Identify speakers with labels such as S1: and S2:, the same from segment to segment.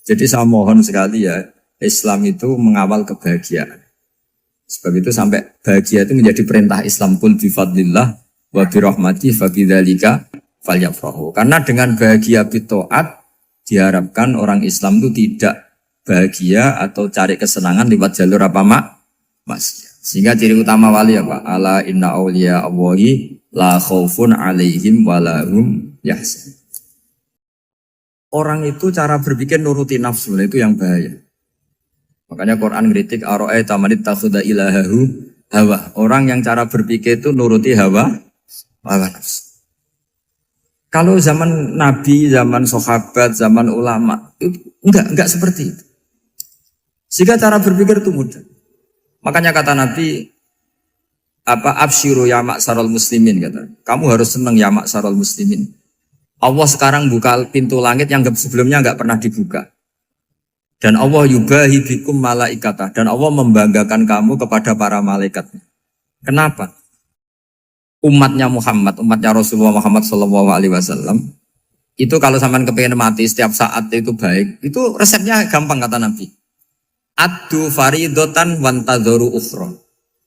S1: Jadi saya mohon sekali ya, Islam itu mengawal kebahagiaan. Sebab itu sampai bahagia itu menjadi perintah Islam, kul bifadlillah wa birahmati fa bidzalika falyafrahu. Karena dengan bahagia bitaat diharapkan orang Islam itu tidak bahagia atau cari kesenangan lewat jalur apa maksiat. Sehingga ciri utama wali apa? Ala inna awliya Allahi la khaufun alaihim wa lahum yahzanun. Orang itu cara berpikir nuruti nafsu, itu yang bahaya. Makanya Quran kritik ara'aita man ittakhadha ilahahu hawa. Orang yang cara berpikir itu nuruti hawa nafsu. Kalau zaman Nabi, zaman sahabat, zaman ulama itu enggak seperti itu. Sehingga cara berpikir itu mudah. Makanya kata Nabi absyiru ya ma'sarul muslimin kata. Kamu harus senang ya ma'sarul muslimin. Allah sekarang buka pintu langit yang sebelumnya enggak pernah dibuka. Dan Allah yubahi bikum malaikatah. Dan Allah membanggakan kamu kepada para malaikat. Kenapa? Umatnya Muhammad, umatnya Rasulullah Muhammad SAW, itu kalau sampean kepengen mati setiap saat itu baik, itu resepnya gampang kata Nabi. Addu faridotan wantadzoru ukhra.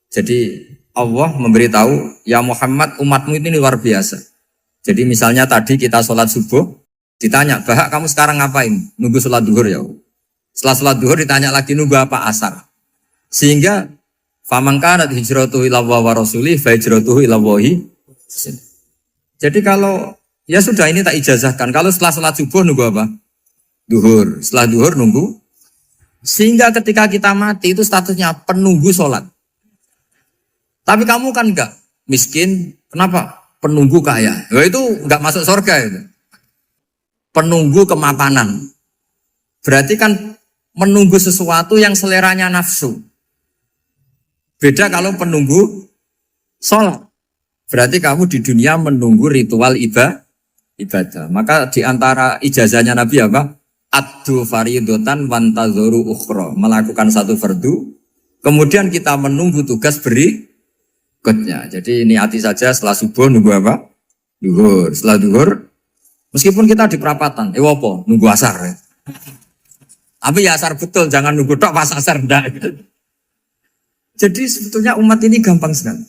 S1: Jadi Allah memberitahu, ya Muhammad umatmu ini luar biasa. Jadi misalnya tadi kita sholat subuh, ditanya, Bahak kamu sekarang ngapain? Nunggu sholat duhur ya. Setelah sholat duhur ditanya lagi nunggu apa asar. Sehingga faman kanat hijratuhu ila Allah wa rasulih fa hijratuhu ila Allah. Jadi kalau ya sudah ini tak ijazahkan. Kalau setelah sholat subuh nunggu apa? Duhur. Setelah duhur nunggu. Sehingga ketika kita mati itu statusnya penunggu sholat. Tapi kamu kan enggak miskin. Kenapa? Penunggu kaya. Ya itu enggak masuk surga itu. Penunggu kemapanan. Berarti kan menunggu sesuatu yang seleranya nafsu. Beda kalau penunggu sholat. Berarti kamu di dunia menunggu ritual ibadah. Maka di antara ijazahnya Nabi apa? Addu faridotan wantadzoru ukhra. Melakukan satu fardu. Kemudian kita menunggu tugas berikutnya. Jadi niati saja setelah subuh nunggu apa? Duhur. Setelah duhur, meskipun kita di perapatan, apa? Nunggu asar. Ya. Tapi ya asar betul, jangan nunggu tok pas asar enggak. Jadi sebetulnya umat ini gampang sekali.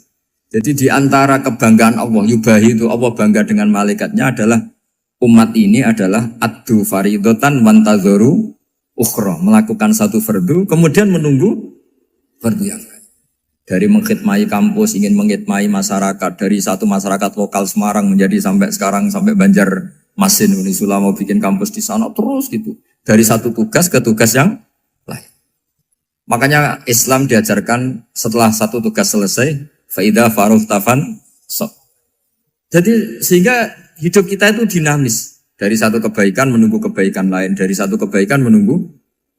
S1: Jadi di antara kebanggaan Allah, yubahi itu Allah bangga dengan malaikatnya adalah umat ini adalah addu faridotan wantadzoru ukhra. Melakukan satu fardu, kemudian menunggu fardu yang lain. Dari mengkhidmati kampus, ingin mengkhidmati masyarakat. Dari satu masyarakat lokal Semarang menjadi sampai sekarang, sampai Banjarmasin. Unisula mau bikin kampus di sana, terus gitu. Dari satu tugas ke tugas yang lain. Makanya Islam diajarkan setelah satu tugas selesai, faida faruh tafan sok. Jadi sehingga hidup kita itu dinamis. Dari satu kebaikan menunggu kebaikan lain, dari satu kebaikan menunggu.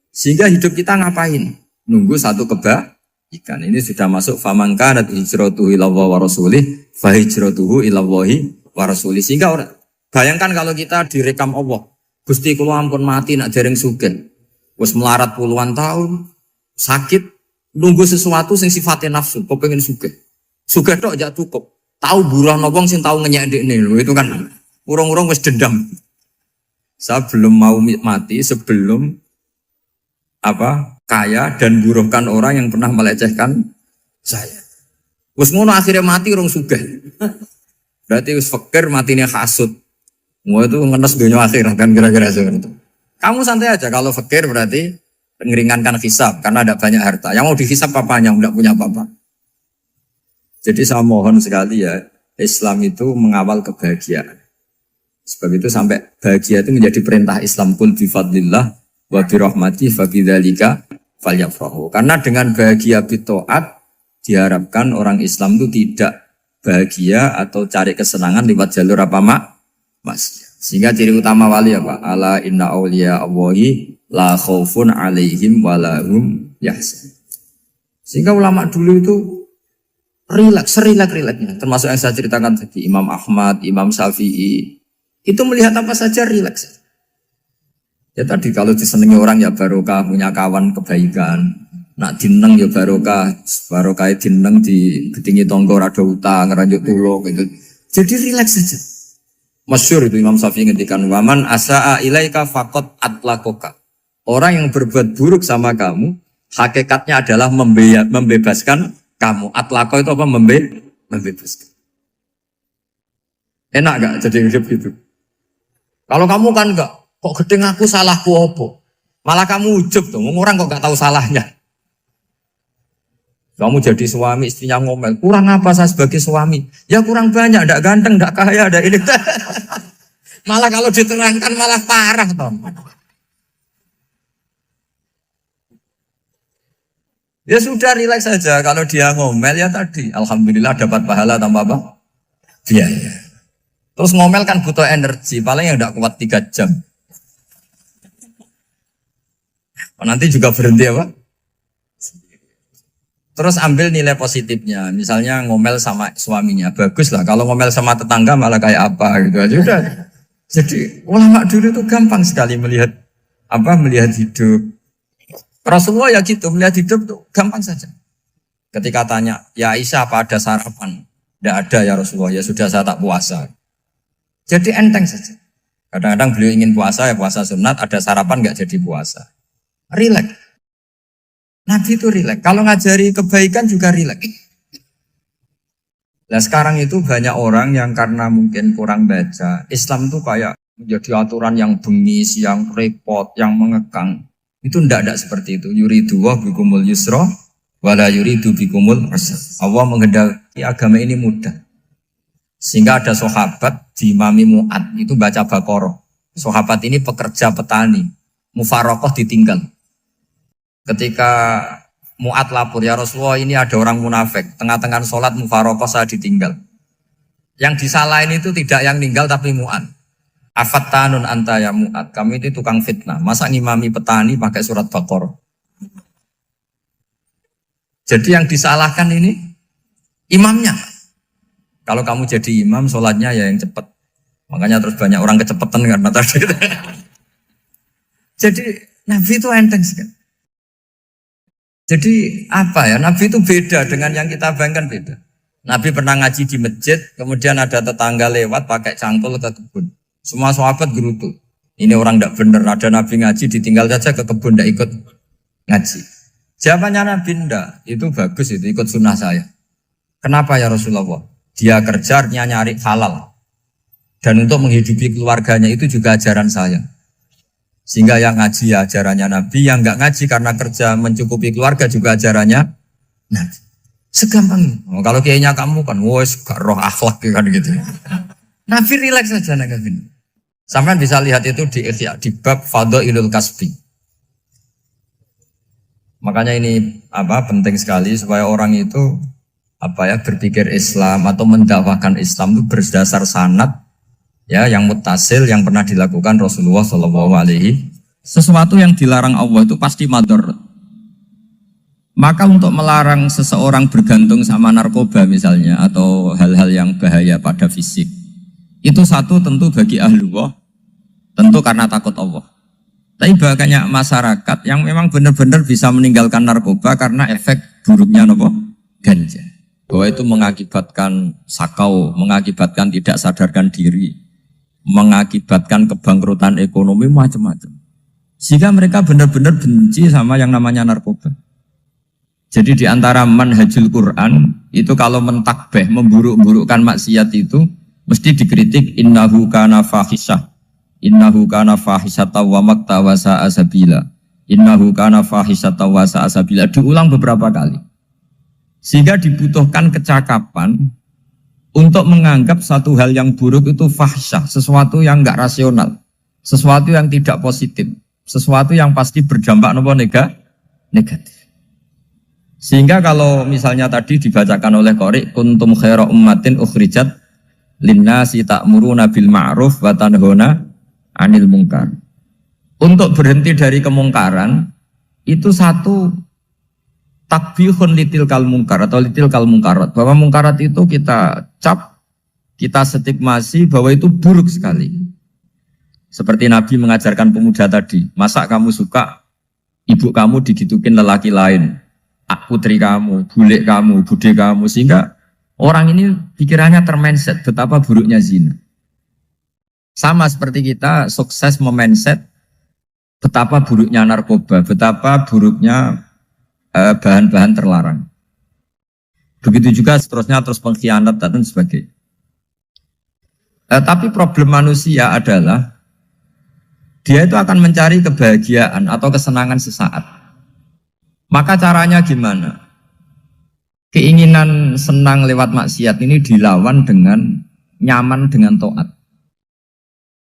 S1: Sehingga hidup kita ngapain? Nunggu satu kebaikan. Ini sudah masuk faman kanat hijratuhu ila Allah wa rasulih fa hijratuhu ila Allah wa rasulih. Sehingga bayangkan kalau kita direkam Allah. Gusti kula ampun mati nak dereng sugih. Wis melarat puluhan tahun. Sakit, nunggu sesuatu sing sifatnya nafsu, kok pengen sugih. Sugih tok jak cukup. Tahu buruh wong sing tahu ngenyek ndekne lho, itu kan urung-urung wis dendam. Saya belum mau mati sebelum kaya dan buruhkan orang yang pernah melecehkan saya. Wis ngono akhirnya mati urung sugih. Berarti wis fakir matine hasud. Mau itu ngenes dunia akhirat kan kira-kira seperti itu. Kamu santai aja kalau fakir berarti meringankan hisab karena ada banyak harta. Yang mau dihisab papanya enggak punya apa-apa. Jadi saya mohon sekali ya, Islam itu mengawal kebahagiaan. Sebab itu sampai bahagia itu menjadi perintah Islam, kul bifadlillah wa birahmati fa bidzalika falyafrahu. Karena dengan bahagia bitaat diharapkan orang Islam itu tidak bahagia atau cari kesenangan lewat jalur apa maksiat. Sehingga ciri utama wali apa? Ala inna awliya Allahi la khaufun alaihim wa lahum yahzanun. Sehingga ulama dulu itu rileks-rileksnya. Termasuk yang saya ceritakan tadi, Imam Ahmad, Imam Syafi'i. Itu melihat apa saja rileks. Ya tadi kalau disenangi orang ya barokah, punya kawan kebaikan. Nak dineng ya barokah dineng di gedingi tonggo rada utang, ngeranjuk tulung gitu. Jadi rileks saja. Masyhur itu Imam Syafi'i ngendikan waman asaa ilaika faqat atlakoka. Orang yang berbuat buruk sama kamu, hakikatnya adalah membebaskan kamu. Atlaqo itu apa? Membebaskan. Enak gak jadi hidup gitu? Kalau kamu kan enggak, kok gedeng aku salahku apa? Malah kamu ujub tuh, orang kok gak tahu salahnya. Kamu jadi suami, istrinya ngomel, kurang apa saya sebagai suami? Ya kurang banyak, enggak ganteng, enggak kaya, enggak ini. Malah kalau diterangkan malah parah toh. Ya sudah rileks saja, kalau dia ngomel ya tadi, alhamdulillah dapat pahala tanpa apa? Biaya. Terus ngomel kan butuh energi, paling yang enggak kuat 3 jam. Nanti juga berhenti apa? Terus ambil nilai positifnya, misalnya ngomel sama suaminya, bagus lah. Kalau ngomel sama tetangga malah kayak apa gitu aja udah. Jadi ulama dulu itu gampang sekali melihat hidup. Rasulullah ya gitu, melihat hidup tuh gampang saja. Ketika tanya, ya Aisyah apa ada sarapan? Tidak ada ya Rasulullah, ya sudah saya tak puasa. Jadi enteng saja. Kadang-kadang beliau ingin puasa, ya puasa sunat, ada sarapan nggak jadi puasa. Rileks. Nabi itu rileks. Kalau ngajari kebaikan juga rileks. Nah sekarang itu banyak orang yang karena mungkin kurang baca, Islam itu kayak menjadi aturan yang bengis, yang repot, yang mengekang. Itu tidak seperti itu. Yuridu wa bikumul yusra, wala yuridu bikumul usra. Allah menghendaki agama ini mudah. Sehingga ada sahabat di Imami Mu'ad itu baca Baqarah. Sahabat ini pekerja petani, mufarokoh ditinggal. Ketika Mu'ad lapor, ya Rasulullah ini ada orang munafik, tengah-tengah sholat mufarokoh saya ditinggal. Yang disalahin itu tidak yang ninggal tapi Mu'ad. Afattanun anta ya Mu'ad, kami itu tukang fitnah. Masa ngimami petani pakai surat Baqarah? Jadi yang disalahkan ini imamnya. Kalau kamu jadi imam, sholatnya ya yang cepat. Makanya terus banyak orang kecepatan karena tadi. Jadi Nabi itu enteng sekali. Jadi apa ya, Nabi itu beda dengan yang kita bayangkan beda. Nabi pernah ngaji di masjid, kemudian ada tetangga lewat pakai cangkul ke kebun. Semua sahabat gerutu. Ini orang tidak benar, ada Nabi ngaji ditinggal saja ke kebun, tidak ikut ngaji. Jawabannya Nabi tidak, itu bagus, itu ikut sunnah saya. Kenapa ya Rasulullah? Dia kerjanya nyari halal. Dan untuk menghidupi keluarganya itu juga ajaran saya. Sehingga yang ngaji ya ajarannya Nabi, yang enggak ngaji karena kerja mencukupi keluarga juga ajarannya Nabi. Segampang itu. Oh, kalau kayaknya kamu kan, wes gak roh akhlak kan gitu. Nabi rileks saja Nabi. Sampai bisa lihat itu di bab Fadhailul Kasbi. Makanya ini penting sekali supaya orang itu berpikir Islam atau mendakwakan Islam itu berdasar sanad ya yang muttasil yang pernah dilakukan Rasulullah SAW. Sesuatu yang dilarang Allah itu pasti madhar. Maka untuk melarang seseorang bergantung sama narkoba misalnya atau hal-hal yang bahaya pada fisik, itu satu tentu bagi ahlullah, tentu karena takut Allah. Tapi banyak masyarakat yang memang benar-benar bisa meninggalkan narkoba karena efek buruknya ganja. Bahwa itu mengakibatkan sakau, mengakibatkan tidak sadarkan diri, mengakibatkan kebangkrutan ekonomi macam-macam. Sehingga mereka benar-benar benci sama yang namanya narkoba. Jadi di antara manhajul Quran itu kalau mentakbih, memburuk-burukkan maksiat itu mesti dikritik innahu kana fahisyah. Innahu kana fahisyata wa maqta wa sa'a sabila. Innahu kana fahisyata wa sa'a sabila. Diulang beberapa kali. Sehingga dibutuhkan kecakapan untuk menganggap satu hal yang buruk itu fahsyah, sesuatu yang enggak rasional, sesuatu yang tidak positif, sesuatu yang pasti berdampak negatif. Sehingga kalau misalnya tadi dibacakan oleh Qori, kuntum khaira ummatin ukhrijat linnasi ta'muruna bil ma'ruf wa tanhauna 'anil munkar. Untuk berhenti dari kemungkaran itu satu takbihun litil kal mungkar atau litil kal mungkarat, bahwa mungkarat itu kita cap, kita stigmasi bahwa itu buruk sekali. Seperti Nabi mengajarkan pemuda tadi, masa kamu suka ibu kamu digitukin lelaki lain, putri kamu, bule kamu, bude kamu, sehingga orang ini pikirannya termindset betapa buruknya zina. Sama seperti kita sukses memindset betapa buruknya narkoba, betapa buruknya bahan-bahan terlarang. Begitu juga seterusnya terus pengkhianat dan sebagainya. Tapi problem manusia adalah dia itu akan mencari kebahagiaan atau kesenangan sesaat. Maka caranya gimana? Keinginan senang lewat maksiat ini dilawan dengan nyaman dengan taat.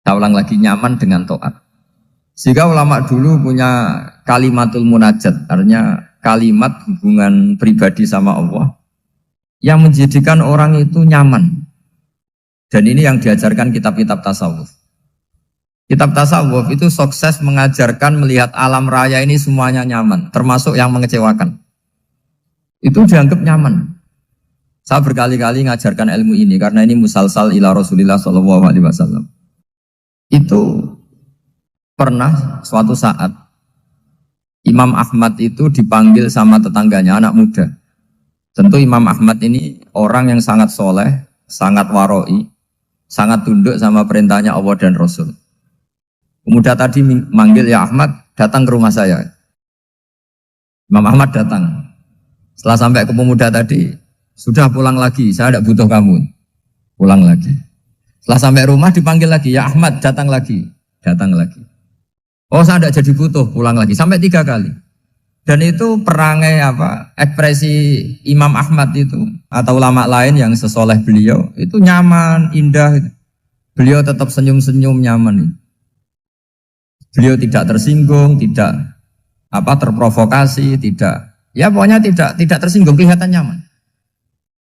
S1: Saya ulang lagi, nyaman dengan taat. Sehingga ulama dulu punya kalimatul munajat, artinya kalimat hubungan pribadi sama Allah yang menjadikan orang itu nyaman. Dan ini yang diajarkan kitab-kitab tasawuf. Kitab tasawuf itu sukses mengajarkan melihat alam raya ini semuanya nyaman, termasuk yang mengecewakan. Itu dianggap nyaman. Saya berkali-kali mengajarkan ilmu ini karena ini musalsal ila Rasulillah SAW. Itu pernah suatu saat Imam Ahmad itu dipanggil sama tetangganya, anak muda. Tentu Imam Ahmad ini orang yang sangat soleh, sangat waroi, sangat tunduk sama perintahnya Allah dan Rasul. Pemuda tadi manggil, ya Ahmad, datang ke rumah saya. Imam Ahmad datang. Setelah sampai ke pemuda tadi, sudah pulang lagi, saya tidak butuh kamu. Pulang lagi. Setelah sampai rumah dipanggil lagi, ya Ahmad, datang lagi. Datang lagi. Oh, saya tidak jadi butuh, pulang lagi. Sampai 3 kali. Dan itu perangai ekspresi Imam Ahmad itu atau ulama lain yang sesoleh beliau itu nyaman, indah. Beliau tetap senyum-senyum nyaman. Beliau tidak tersinggung, tidak terprovokasi, tidak. Ya pokoknya tidak tersinggung, kelihatan nyaman.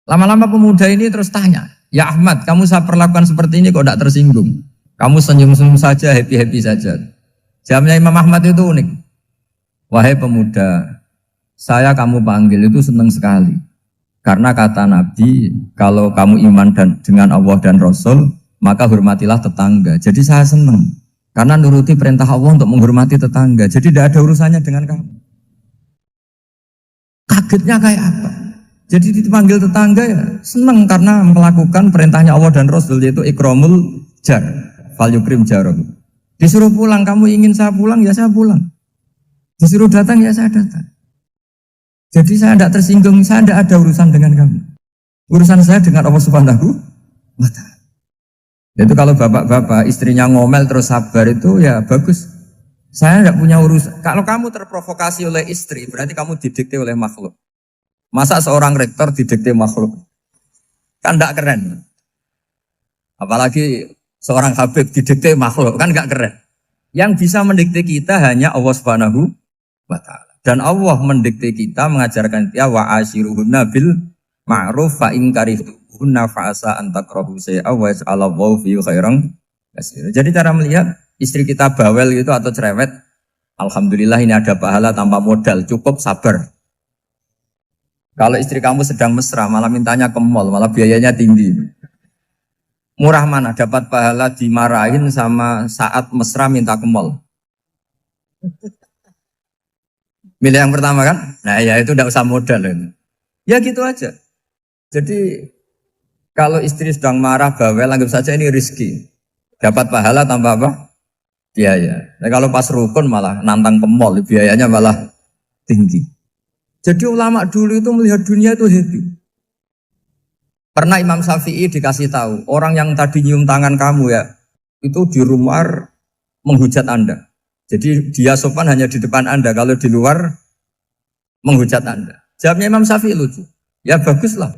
S1: Lama-lama pemuda ini terus tanya, ya Ahmad, kamu saya perlakukan seperti ini kok tidak tersinggung? Kamu senyum-senyum saja, happy-happy saja. Jawabnya Imam Ahmad itu unik. Wahai pemuda, saya kamu panggil itu senang sekali. Karena kata Nabi, kalau kamu iman dengan Allah dan Rasul, maka hormatilah tetangga. Jadi saya senang. Karena nuruti perintah Allah untuk menghormati tetangga. Jadi tidak ada urusannya dengan kamu. Kagetnya kayak apa? Jadi dipanggil tetangga ya senang karena melakukan perintahnya Allah dan Rasul, yaitu ikramul jar, fal yukrim jarum. Disuruh pulang, kamu ingin saya pulang, ya saya pulang. Disuruh datang, ya saya datang. Jadi saya tidak tersinggung, saya tidak ada urusan dengan kamu. Urusan saya dengan Allah Subhanahu wa Ta'ala. Itu kalau bapak-bapak istrinya ngomel terus sabar itu ya bagus. Saya tidak punya urusan. Kalau kamu terprovokasi oleh istri, berarti kamu didikte oleh makhluk. Masa seorang rektor didikte makhluk? Kan tidak keren. Apalagi seorang Habib didikte makhluk, kan tidak keren. Yang bisa mendikte kita hanya Allah Subhanahu wa Ta'ala. Dan Allah mendikte kita, mengajarkan kita wa ashiruhunna bil ma'ruf fa in karihtuhunna fa asa an takrahu shay'a wa yaj'alallahu fihi khairan katsira. Jadi cara melihat istri kita bawel gitu atau cerewet, alhamdulillah ini ada pahala tanpa modal, cukup sabar. Kalau istri kamu sedang mesra, malah mintanya ke mall, malah biayanya tinggi. Murah mana dapat pahala dimarahin sama saat mesra minta ke mall? Milih yang pertama kan? Nah ya itu tidak usah modal. Ya gitu aja. Jadi kalau istri sedang marah bawel, anggap saja ini rezeki. Dapat pahala tanpa apa? Biaya. Nah, kalau pas rukun malah nantang ke mall, biayanya malah tinggi. Jadi ulama dulu itu melihat dunia itu happy. Pernah Imam Syafi'i dikasih tahu, orang yang tadi nyium tangan kamu ya, itu di rumah menghujat Anda. Jadi dia sopan hanya di depan Anda, kalau di luar menghujat Anda. Jawabnya Imam Syafi'i lucu. Ya baguslah.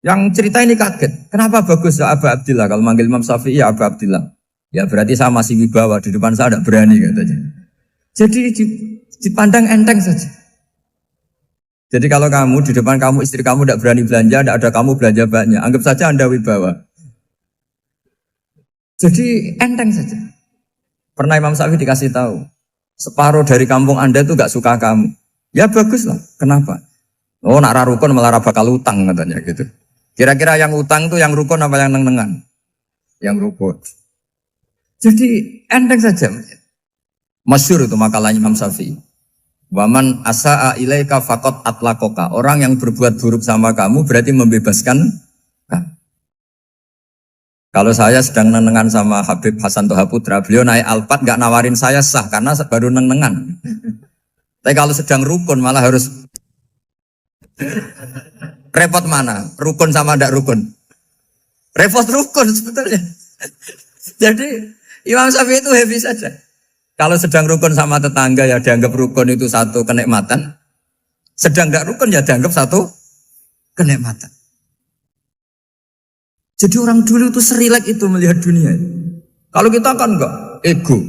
S1: Yang cerita ini kaget. Kenapa bagus ya Aba Abdillah? Kalau manggil Imam Syafi'i ya Aba Abdillah. Ya berarti saya masih wibawa, di depan saya tidak berani katanya. Jadi dipandang enteng saja. Jadi kalau kamu di depan kamu istri kamu tidak berani belanja, tidak ada kamu belanja banyak, anggap saja Anda wibawa. Jadi enteng saja. Pernah Imam Syafi'i dikasih tahu, separuh dari kampung Anda itu gak suka kamu. Ya bagus lah. Kenapa? Oh nak rukun malah bakal utang katanya gitu. Kira-kira yang utang itu yang rukun apa yang neng-nengan? Yang rukun. Jadi enteng saja. Masyhur itu makalahnya Imam Syafi'i. Waman asa'a ilaika faqad atlaqaka. Orang yang berbuat buruk sama kamu berarti membebaskan kamu. Kalau saya sedang nenengan sama Habib Hasan Toha Putra, beliau naik Alphard nggak nawarin saya sah karena baru nenengan. Tapi kalau sedang rukun malah harus repot mana? Rukun sama ndak rukun? Repot rukun sebetulnya. Jadi Imam Syafi'i itu happy saja. Kalau sedang rukun sama tetangga ya dianggap rukun itu satu kenikmatan. Sedang ndak rukun ya dianggap satu kenikmatan. Jadi orang dulu itu serilek itu melihat dunia. Kalau kita kan enggak, ego.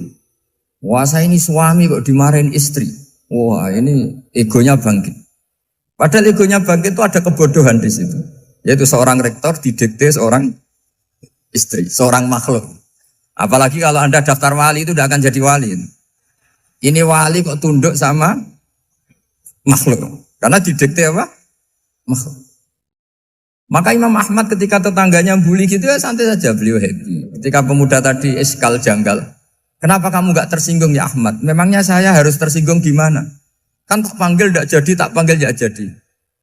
S1: Wah saya ini suami kok dimarahin istri. Wah ini egonya bangkit. Padahal egonya bangkit itu ada kebodohan di situ. Yaitu seorang rektor didikte seorang istri, seorang makhluk. Apalagi kalau Anda daftar wali itu tidak akan jadi wali. Ini wali kok tunduk sama makhluk. Karena didikte apa? Makhluk. Maka Imam Ahmad ketika tetangganya bully gitu ya santai saja, beliau happy. Ketika pemuda tadi eskal janggal, kenapa kamu gak tersinggung ya Ahmad? Memangnya saya harus tersinggung gimana? Kan tak panggil tidak jadi, tak panggil tidak jadi.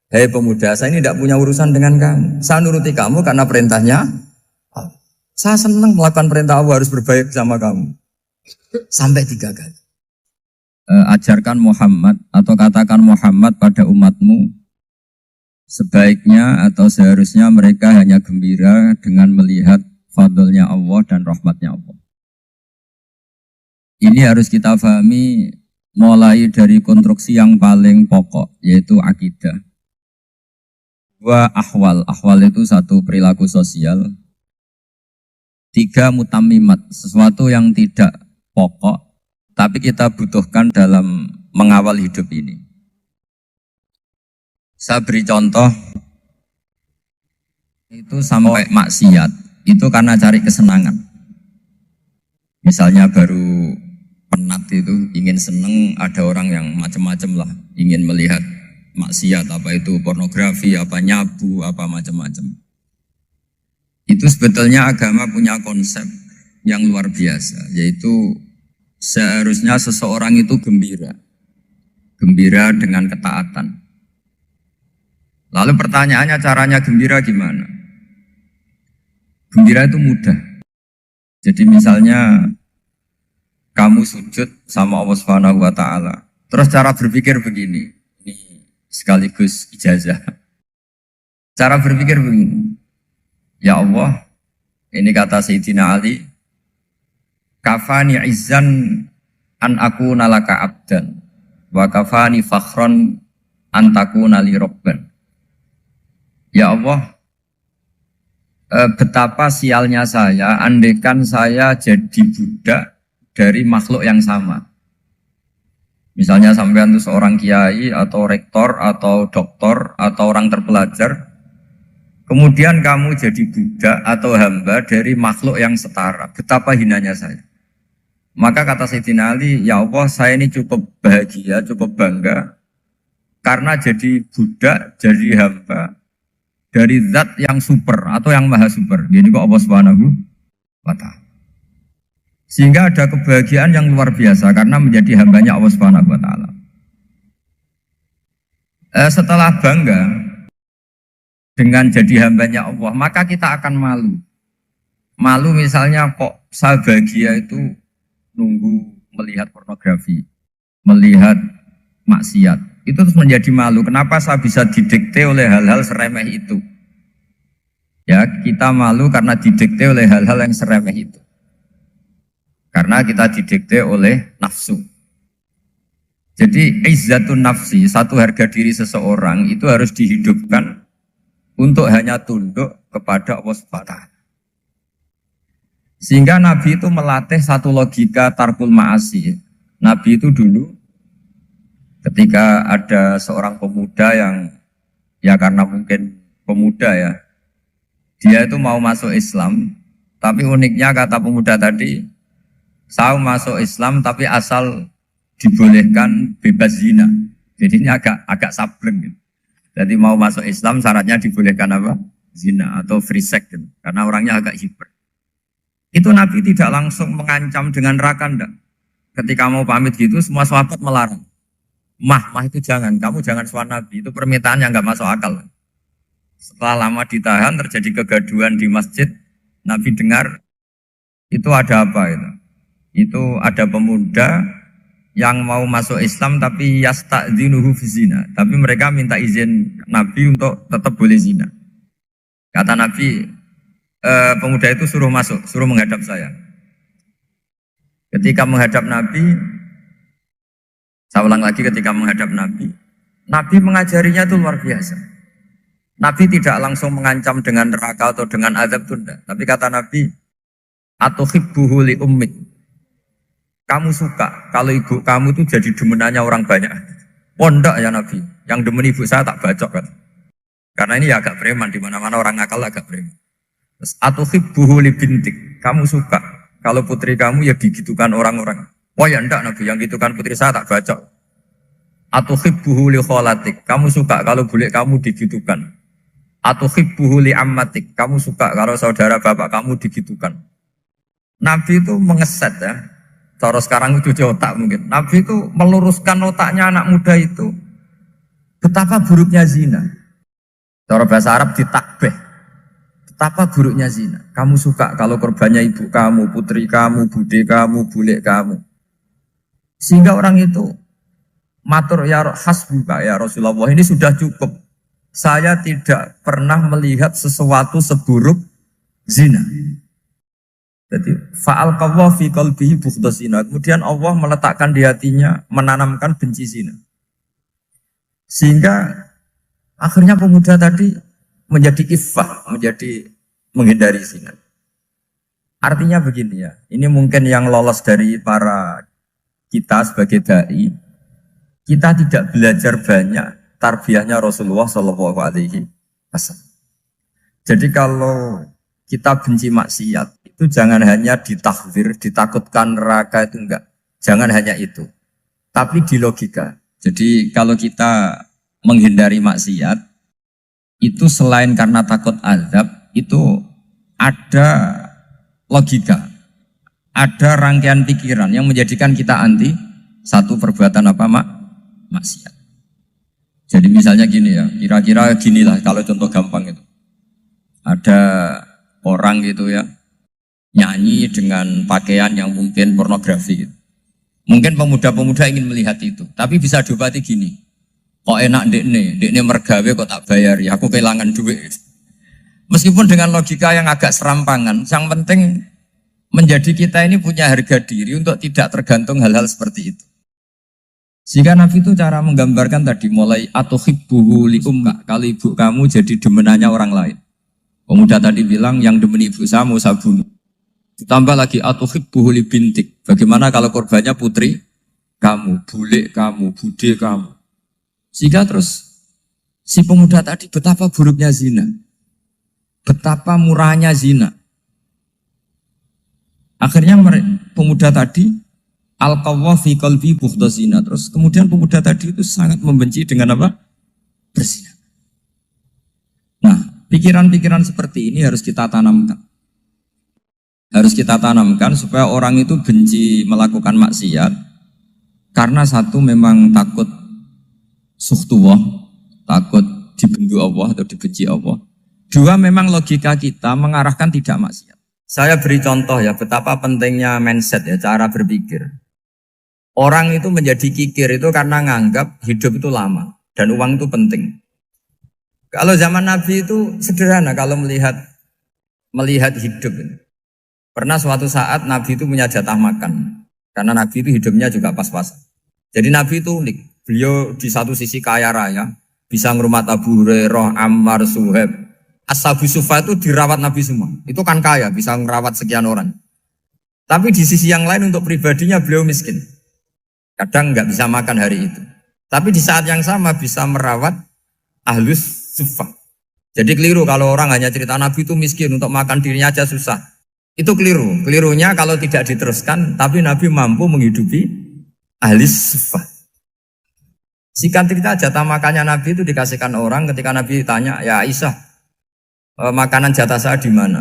S1: Hei pemuda, saya ini tidak punya urusan dengan kamu. Saya nuruti kamu karena perintahnya. Saya senang melakukan perintah Allah, harus berbaik sama kamu. Sampai 3 kali. Ajarkan Muhammad atau katakan Muhammad pada umatmu. Sebaiknya atau seharusnya mereka hanya gembira dengan melihat fadlnya Allah dan rahmatnya Allah. Ini harus kita pahami mulai dari konstruksi yang paling pokok, yaitu akidah. 2 ahwal. Ahwal itu 1 perilaku sosial. 3 mutammimat, sesuatu yang tidak pokok, tapi kita butuhkan dalam mengawal hidup ini. Saya beri contoh, itu sampai maksiat, itu karena cari kesenangan. Misalnya baru penat itu, ingin seneng, ada orang yang macam-macam lah, ingin melihat maksiat, apa itu pornografi, apa nyabu, apa macam-macam. Itu sebetulnya agama punya konsep yang luar biasa, yaitu seharusnya seseorang itu gembira. Gembira dengan ketaatan. Lalu pertanyaannya caranya gembira gimana? Gembira itu mudah. Jadi misalnya kamu sujud sama Allah Subhanahu wa taala. Terus cara berpikir begini. Ini sekaligus ijazah. Cara berpikir begini. Ya Allah, ini kata Sayyidina Ali, kafani izzan an akuna laka abdan wa kafani fakhron an takuna li rabban. Ya Allah, betapa sialnya saya, andaikan saya jadi budak dari makhluk yang sama. Misalnya sampean itu seorang kiai atau rektor atau doktor atau orang terpelajar, kemudian kamu jadi budak atau hamba dari makhluk yang setara. Betapa hinanya saya. Maka kata Sayyidina Ali, ya Allah saya ini cukup bahagia, cukup bangga, karena jadi budak, jadi hamba dari zat yang super atau yang maha super. Jadi kok Allah Subhanahu wa ta'ala. Sehingga ada kebahagiaan yang luar biasa karena menjadi hambanya Allah Subhanahu wa ta'ala. Setelah bangga dengan jadi hambanya Allah, maka kita akan malu. Malu misalnya kok saya bahagia itu nunggu melihat pornografi, melihat maksiat. Itu terus menjadi malu. Kenapa saya bisa didikte oleh hal-hal seremeh itu? Ya, kita malu karena didikte oleh hal-hal yang seremeh itu. Karena kita didikte oleh nafsu. Jadi izzatun nafsi, satu harga diri seseorang itu harus dihidupkan untuk hanya tunduk kepada Allah Subhanahu wa ta'ala. Sehingga Nabi itu melatih satu logika tarkul ma'asi. Nabi itu dulu ketika ada seorang pemuda yang ya karena mungkin pemuda ya, dia itu mau masuk Islam, tapi uniknya kata pemuda tadi, saya masuk Islam tapi asal dibolehkan bebas zina. Jadi ini agak sableng gitu. Jadi mau masuk Islam syaratnya dibolehkan apa? Zina atau free sex gitu. Karena orangnya agak hiper. Itu Nabi tidak langsung mengancam dengan neraka enggak. Ketika mau pamit gitu semua sahabat melarang. Mah itu jangan, kamu jangan suan Nabi, itu permintaan yang nggak masuk akal. Setelah lama ditahan, terjadi kegaduhan di masjid, Nabi dengar itu ada apa itu? Itu ada pemuda yang mau masuk Islam tapi yasta'dzinuhu fi zina. Tapi mereka minta izin Nabi untuk tetap boleh zina. Kata Nabi, pemuda itu suruh masuk, suruh menghadap saya. Ketika menghadap Nabi, saya ulang lagi ketika menghadap Nabi, Nabi mengajarinya itu luar biasa. Nabi tidak langsung mengancam dengan neraka atau dengan azab tunda. Tapi kata Nabi, atuhibbuhu li ummik. Kamu suka kalau ibu kamu itu jadi demenannya orang banyak. Pondok ya Nabi, yang demen ibu saya tak bacok kan. Karena ini ya agak preman, di mana-mana orang nakal agak preman. Terus atuhibbuhu li bintik. Kamu suka kalau putri kamu ya digitukan orang-orang. Oh ya enggak Nabi, yang gitukan putri saya tak bacok. Atuhibbuhu li kholatik. Kamu suka kalau bule kamu digitukan. Atuhibbuhu li ammatik. Kamu suka kalau saudara bapak kamu digitukan. Nabi itu mengeset ya. Cara sekarang itu otak mungkin. Nabi itu meluruskan otaknya anak muda itu. Betapa buruknya zina. Cara bahasa Arab ditakbih. Betapa buruknya zina. Kamu suka kalau korbannya ibu kamu, putri kamu, bude kamu, bule kamu. Sehingga orang itu matur ya hasbuka ya Rasulullah, ini sudah cukup. Saya tidak pernah melihat sesuatu seburuk zina. Jadi fa'al qawwa fi qalbihi bughdha zina. Kemudian Allah meletakkan di hatinya, menanamkan benci zina. Sehingga akhirnya pemuda tadi menjadi iffah, menjadi menghindari zina. Artinya begini ya, ini mungkin yang lolos dari para kita sebagai dai, kita tidak belajar banyak tarbiyahnya Rasulullah Shallallahu Alaihi Wasallam. Jadi kalau kita benci maksiat, itu jangan hanya ditahdzir, ditakutkan neraka itu enggak. Jangan hanya itu. Tapi di logika. Jadi kalau kita menghindari maksiat, itu selain karena takut azab, itu ada logika. Ada rangkaian pikiran yang menjadikan kita anti satu perbuatan apa maksiat. Jadi misalnya gini ya, kira-kira ginilah kalau contoh gampang itu. Ada orang gitu ya, nyanyi dengan pakaian yang mungkin pornografi gitu. Mungkin pemuda-pemuda ingin melihat itu, tapi bisa diobati gini. Kok enak dekne mergawe kok tak bayar ya, aku kehilangan duit. Meskipun dengan logika yang agak serampangan, yang penting menjadi kita ini punya harga diri untuk tidak tergantung hal-hal seperti itu. Jika Nabi itu cara menggambarkan tadi mulai atuhibbuhu li ummik, kalau ibu kamu jadi demenannya orang lain. Pemuda tadi bilang yang demen ibu saya mau saya bunuh. Ditambah lagi atuhibbuhu li bintik. Bagaimana kalau korbannya putri kamu, bule kamu, bude kamu. Sehingga terus si pemuda tadi betapa buruknya zina. Betapa murahnya zina. Akhirnya pemuda tadi al-qawwa fi qalbi bughdha zina. Terus kemudian pemuda tadi itu sangat membenci dengan apa? Berzina. Nah, pikiran-pikiran seperti ini harus kita tanamkan. Harus kita tanamkan supaya orang itu benci melakukan maksiat. Karena satu memang takut sukhtuwah, takut dibendu Allah atau dibenci Allah. Dua, memang logika kita mengarahkan tidak maksiat. Saya beri contoh ya, betapa pentingnya mindset ya, cara berpikir. Orang itu menjadi kikir itu karena nganggap hidup itu lama dan uang itu penting. Kalau zaman Nabi itu sederhana kalau melihat hidup. Pernah suatu saat Nabi itu punya jatah makan. Karena Nabi itu hidupnya juga pas-pasan. Jadi Nabi itu unik. Beliau di satu sisi kaya raya, bisa ngurmat Abu Hurairah, Ammar, Suhaib. Ashabu Sufa itu dirawat Nabi semua. Itu kan kaya, bisa ngerawat sekian orang. Tapi di sisi yang lain untuk pribadinya beliau miskin. Kadang nggak bisa makan hari itu. Tapi di saat yang sama bisa merawat Ahlus Sufa. Jadi keliru kalau orang hanya cerita Nabi itu miskin, untuk makan dirinya aja susah. Itu keliru. Kelirunya kalau tidak diteruskan, tapi Nabi mampu menghidupi Ahlus Sufa. Singkat cerita jatah makannya Nabi itu dikasihkan orang ketika Nabi ditanya, ya Aisyah, makanan jatah saya di mana?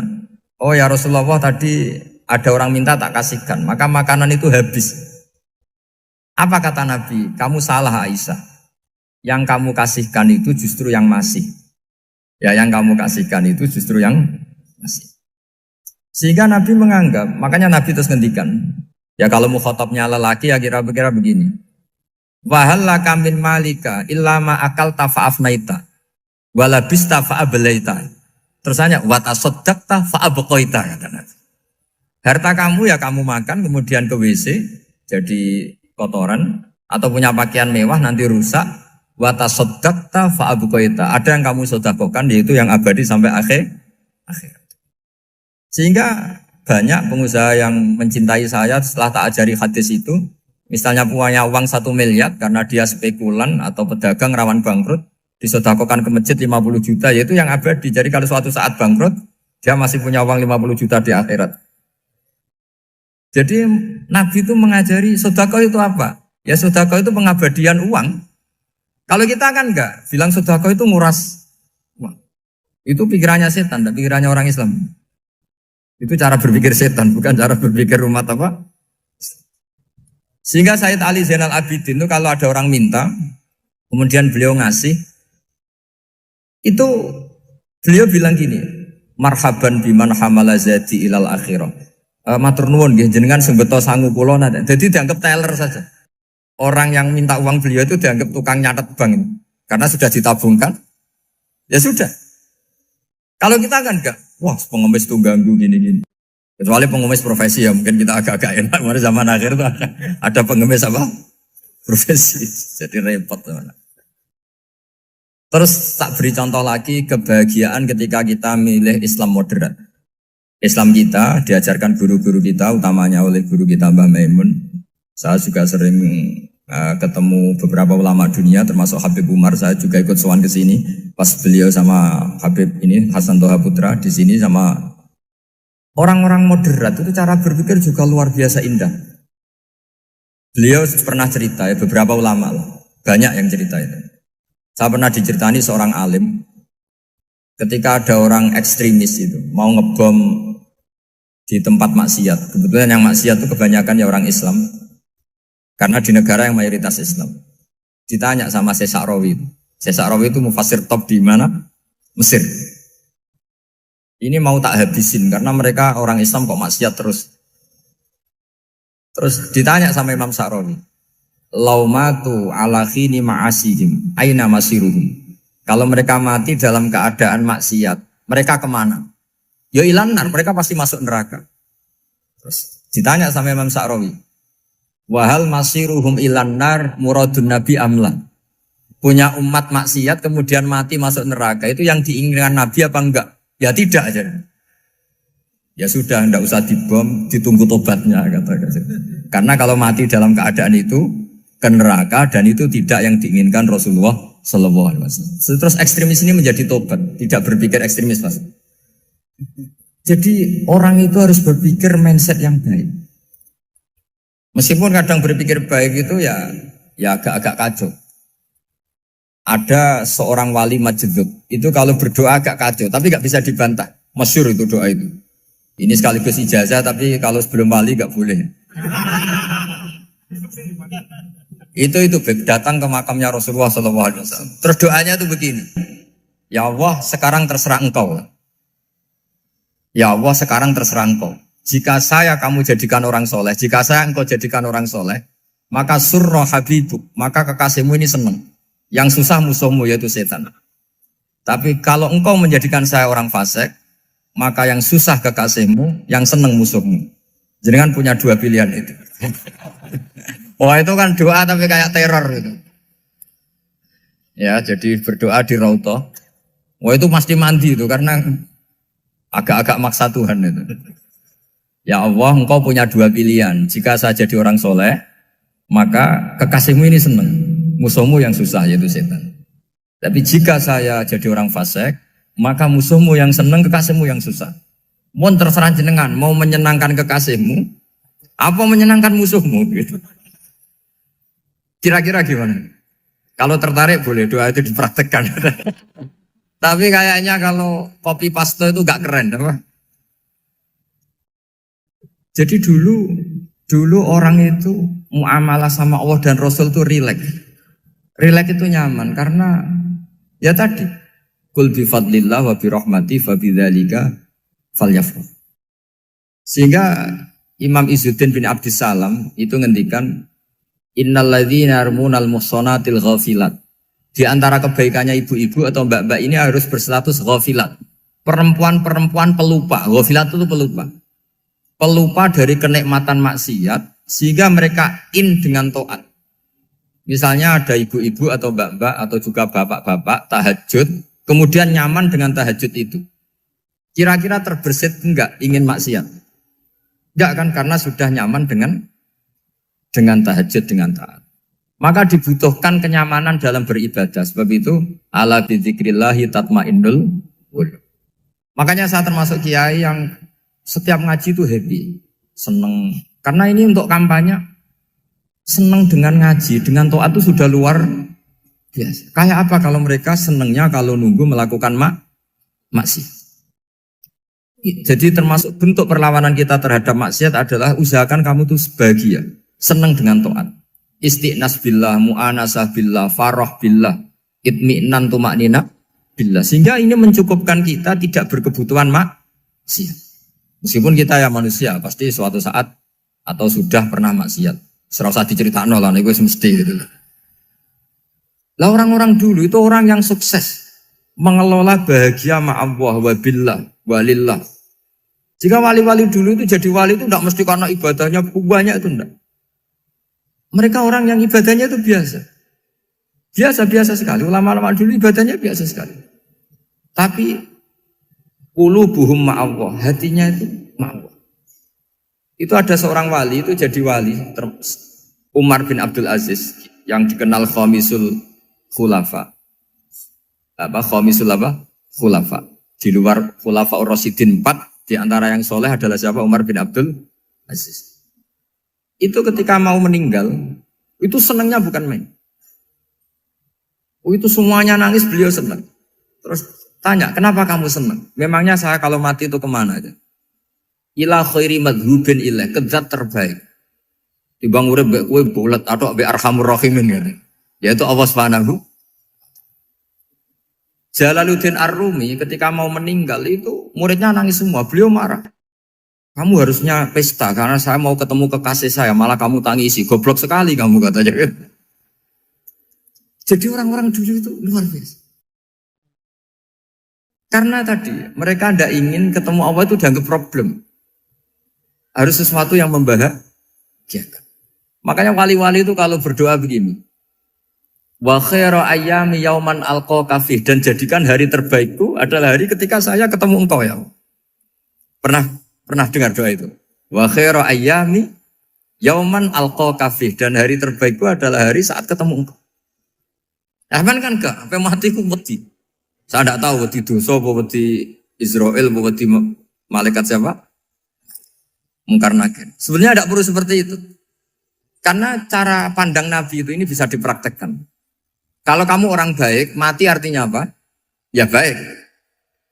S1: Oh ya Rasulullah, tadi ada orang minta tak kasihkan, maka makanan itu habis. Apa kata Nabi? Kamu salah Aisyah. Yang kamu kasihkan itu justru yang masih. Ya yang kamu kasihkan itu justru yang masih. Sehingga Nabi menganggap, makanya Nabi terus ngendikan, ya kalau mukhatabnya lelaki ya kira-kira begini. Wahalla kamin malika illama akal tafa'afnaita walabista fa'ablaita. Terus hanya watasaddaqta fa'abqaita kata Nabi. Harta kamu ya kamu makan kemudian ke WC jadi kotoran atau punya pakaian mewah nanti rusak. Watasaddaqta fa'abqaita. Ada yang kamu sedekahkan yaitu yang abadi sampai akhir. Sehingga banyak pengusaha yang mencintai saya setelah tak ajari hadis itu, misalnya punya uang 1 miliar karena dia spekulan atau pedagang rawan bangkrut, disedekahkan ke masjid 50 juta, yaitu yang abadi. Jadi kalau suatu saat bangkrut, dia masih punya uang 50 juta di akhirat. Jadi Nabi itu mengajari sedekah itu apa? Ya sedekah itu pengabadian uang. Kalau kita kan enggak, bilang sedekah itu nguras uang. Itu pikirannya setan, dan pikirannya orang Islam. Itu cara berpikir setan, bukan cara berpikir umat apa. Sehingga Sayyid Ali Zainal Abidin itu kalau ada orang minta, kemudian beliau ngasih, itu beliau bilang gini, marhaban biman hamala zati ilal akhirah. Matur nuwun nggih jenengan sing beto sangu kula nate. Jadi dianggap teller saja. Orang yang minta uang beliau itu dianggap tukang nyatet bank ini. Karena sudah ditabungkan. Ya sudah. Kalau kita kan enggak, wah pengemis itu ganggu gini-gini. Kecuali pengemis profesi ya mungkin kita agak-agak enak. Karena zaman akhir itu ada pengemis apa? Profesi. Jadi repot. Terus tak beri contoh lagi kebahagiaan ketika kita milih Islam moderat. Islam kita diajarkan guru-guru kita, utamanya oleh guru kita Mbah Maimun. Saya juga sering ketemu beberapa ulama dunia, termasuk Habib Umar. Saya juga ikut sowan ke sini pas beliau sama Habib ini Hasan Toha Putra di sini sama orang-orang moderat. Itu cara berpikir juga luar biasa indah. Beliau pernah cerita ya, beberapa ulama lah, banyak yang cerita itu. Saya pernah diceritani seorang alim ketika ada orang ekstremis itu mau ngebom di tempat maksiat. Kebetulan yang maksiat itu kebanyakan ya orang Islam. Karena di negara yang mayoritas Islam. Ditanya sama Syekh Sa'rawi. Syekh Sa'rawi itu mufassir top di mana? Mesir. Ini mau tak habisin karena mereka orang Islam kok maksiat terus. Terus ditanya sama Imam Sa'rawi. Laumatu ala khini ma'asihim aina masiruhum. Kalau mereka mati dalam keadaan maksiat, mereka kemana? Ya ilanar, mereka pasti masuk neraka. Terus ditanya sama Imam Sa'rawi. Wahal masiruhum ilanar muradun nabi amla. Punya umat maksiat kemudian mati masuk neraka. Itu yang diinginkan Nabi apa enggak? Ya tidak aja. Ya sudah, enggak usah dibom, ditunggu tobatnya kata. Karena kalau mati dalam keadaan itu ke neraka dan itu tidak yang diinginkan Rasulullah Sallallahu Alaihi Wasallam. Terus ekstremis ini menjadi tobat, tidak berpikir ekstremis Mas. Jadi orang itu harus berpikir mindset yang baik. Meskipun kadang berpikir baik itu ya agak-agak kacau. Ada seorang wali majdud, itu kalau berdoa agak kacau, tapi gak bisa dibantah. Masyhur itu doa itu. Ini sekaligus ijazah, tapi kalau sebelum wali gak boleh. Itu datang ke makamnya Rasulullah SAW. Terus doanya itu begini. Ya Allah, sekarang terserah engkau. Ya Allah, sekarang terserah engkau. Jika saya kamu jadikan orang soleh, jika saya engkau jadikan orang soleh, maka surra habibuk, maka kekasihmu ini senang. Yang susah musuhmu yaitu setan. Tapi kalau engkau menjadikan saya orang fasik, maka yang susah kekasihmu, yang senang musuhmu. Jangan punya dua pilihan itu. Wah itu kan doa tapi kayak teror itu. Ya jadi berdoa di Raudhah. Wah itu pasti mandi itu karena agak-agak maksa Tuhan itu. Ya Allah, engkau punya dua pilihan. Jika saya jadi orang soleh, maka kekasihmu ini senang. Musuhmu yang susah, yaitu setan. Tapi jika saya jadi orang fasik, maka musuhmu yang senang, kekasihmu yang susah. Mohon terserah jenengan, mau menyenangkan kekasihmu, apa menyenangkan musuhmu? Gitu. Kira-kira gimana? Kalau tertarik boleh doa itu dipraktekkan. Tapi kayaknya kalau copy paste itu gak keren, apa? Jadi dulu orang itu muamalah sama Allah dan Rasul itu rileks. Rileks itu nyaman karena ya tadi qul bi fadlillah wa bi rahmati fa bidzalika falyafrah. Sehingga Imam Izzuddin bin Abdissalam itu ngendikan innalladzina yarmunal muhsanatil ghafilat. Di antara kebaikannya ibu-ibu atau mbak-mbak ini harus berstatus ghafilat. Perempuan-perempuan pelupa. Ghafilat itu pelupa. Pelupa dari kenikmatan maksiat sehingga mereka dengan taat. Misalnya ada ibu-ibu atau mbak-mbak atau juga bapak-bapak tahajud, kemudian nyaman dengan tahajud itu. Kira-kira terbersit enggak ingin maksiat? Enggak kan, karena sudah nyaman dengan tahajud, dengan taat. Maka dibutuhkan kenyamanan dalam beribadah. Sebab itu ala bidzikrillahi tatmainnul qulub. Makanya saya termasuk kiai yang setiap ngaji itu happy, seneng. Karena ini untuk kampanye, seneng dengan ngaji, dengan taat itu sudah luar biasa. Kayak apa kalau mereka senengnya kalau nunggu melakukan maksiat. Jadi termasuk bentuk perlawanan kita terhadap maksiat adalah usahakan kamu tuh bahagia, seneng dengan taat. Istiqnas billah, mu'anasah billah, farah billah, itmi'nan tumaknina billah. Sehingga ini mencukupkan kita tidak berkebutuhan maksiat. Meskipun kita ya manusia, pasti suatu saat atau sudah pernah maksiat. Serasa diceritakan lah, itu mesti gitu. Lah orang-orang dulu itu orang yang sukses mengelola bahagia ma'allah wa billah wa lillah. Jika wali-wali dulu itu jadi wali itu tidak mesti karena ibadahnya banyak, itu enggak. Mereka orang yang ibadahnya itu biasa. Biasa-biasa sekali. Ulama-ulama dulu ibadahnya biasa sekali. Tapi qulubuhum ma'allah, hatinya itu ma'allah. Itu ada seorang wali, itu jadi wali, Umar bin Abdul Aziz, yang dikenal khamisul khulafa. Khamisul khulafa. Di luar khulafa Ar-Rasyidin 4, di antara yang soleh adalah siapa? Umar bin Abdul Aziz. Itu ketika mau meninggal, itu senangnya bukan main. Itu semuanya nangis, beliau senang. Terus tanya, kenapa kamu senang? Memangnya saya kalau mati itu kemana aja? Ila khairi madhubin ilah, ke zat terbaik. Dibang urip mbek kowe bulet atau mbek arhamur rahimin gitu. Yaitu Allah Subhanahu. Jalaluddin Ar-Rumi ketika mau meninggal itu muridnya nangis semua, beliau marah. Kamu harusnya pesta karena saya mau ketemu kekasih saya, malah kamu tangisi. Goblok sekali kamu katanya. Jadi orang-orang dulu itu luar biasa. Karena tadi mereka tidak ingin ketemu Allah itu dianggap problem. Harus sesuatu yang membahagiakan. Makanya wali-wali itu kalau berdoa begini. Wa khairu ayyami yauman alqa fih, dan jadikan hari terbaikku adalah hari ketika saya ketemu engkau ya Allah. Pernah dengar doa itu? Wa khairu ayyami yauman alqa fih, dan hari terbaikku adalah hari saat ketemu engkau. Nah, kan enggak, sampai mati ku wedi. Saya tidak tahu wedi dosa apa wedi Israel apa wedi malaikat siapa? Mungkar nakir. Sebenarnya tidak perlu seperti itu. Karena cara pandang Nabi itu ini bisa dipraktekkan. Kalau kamu orang baik, mati artinya apa? Ya baik.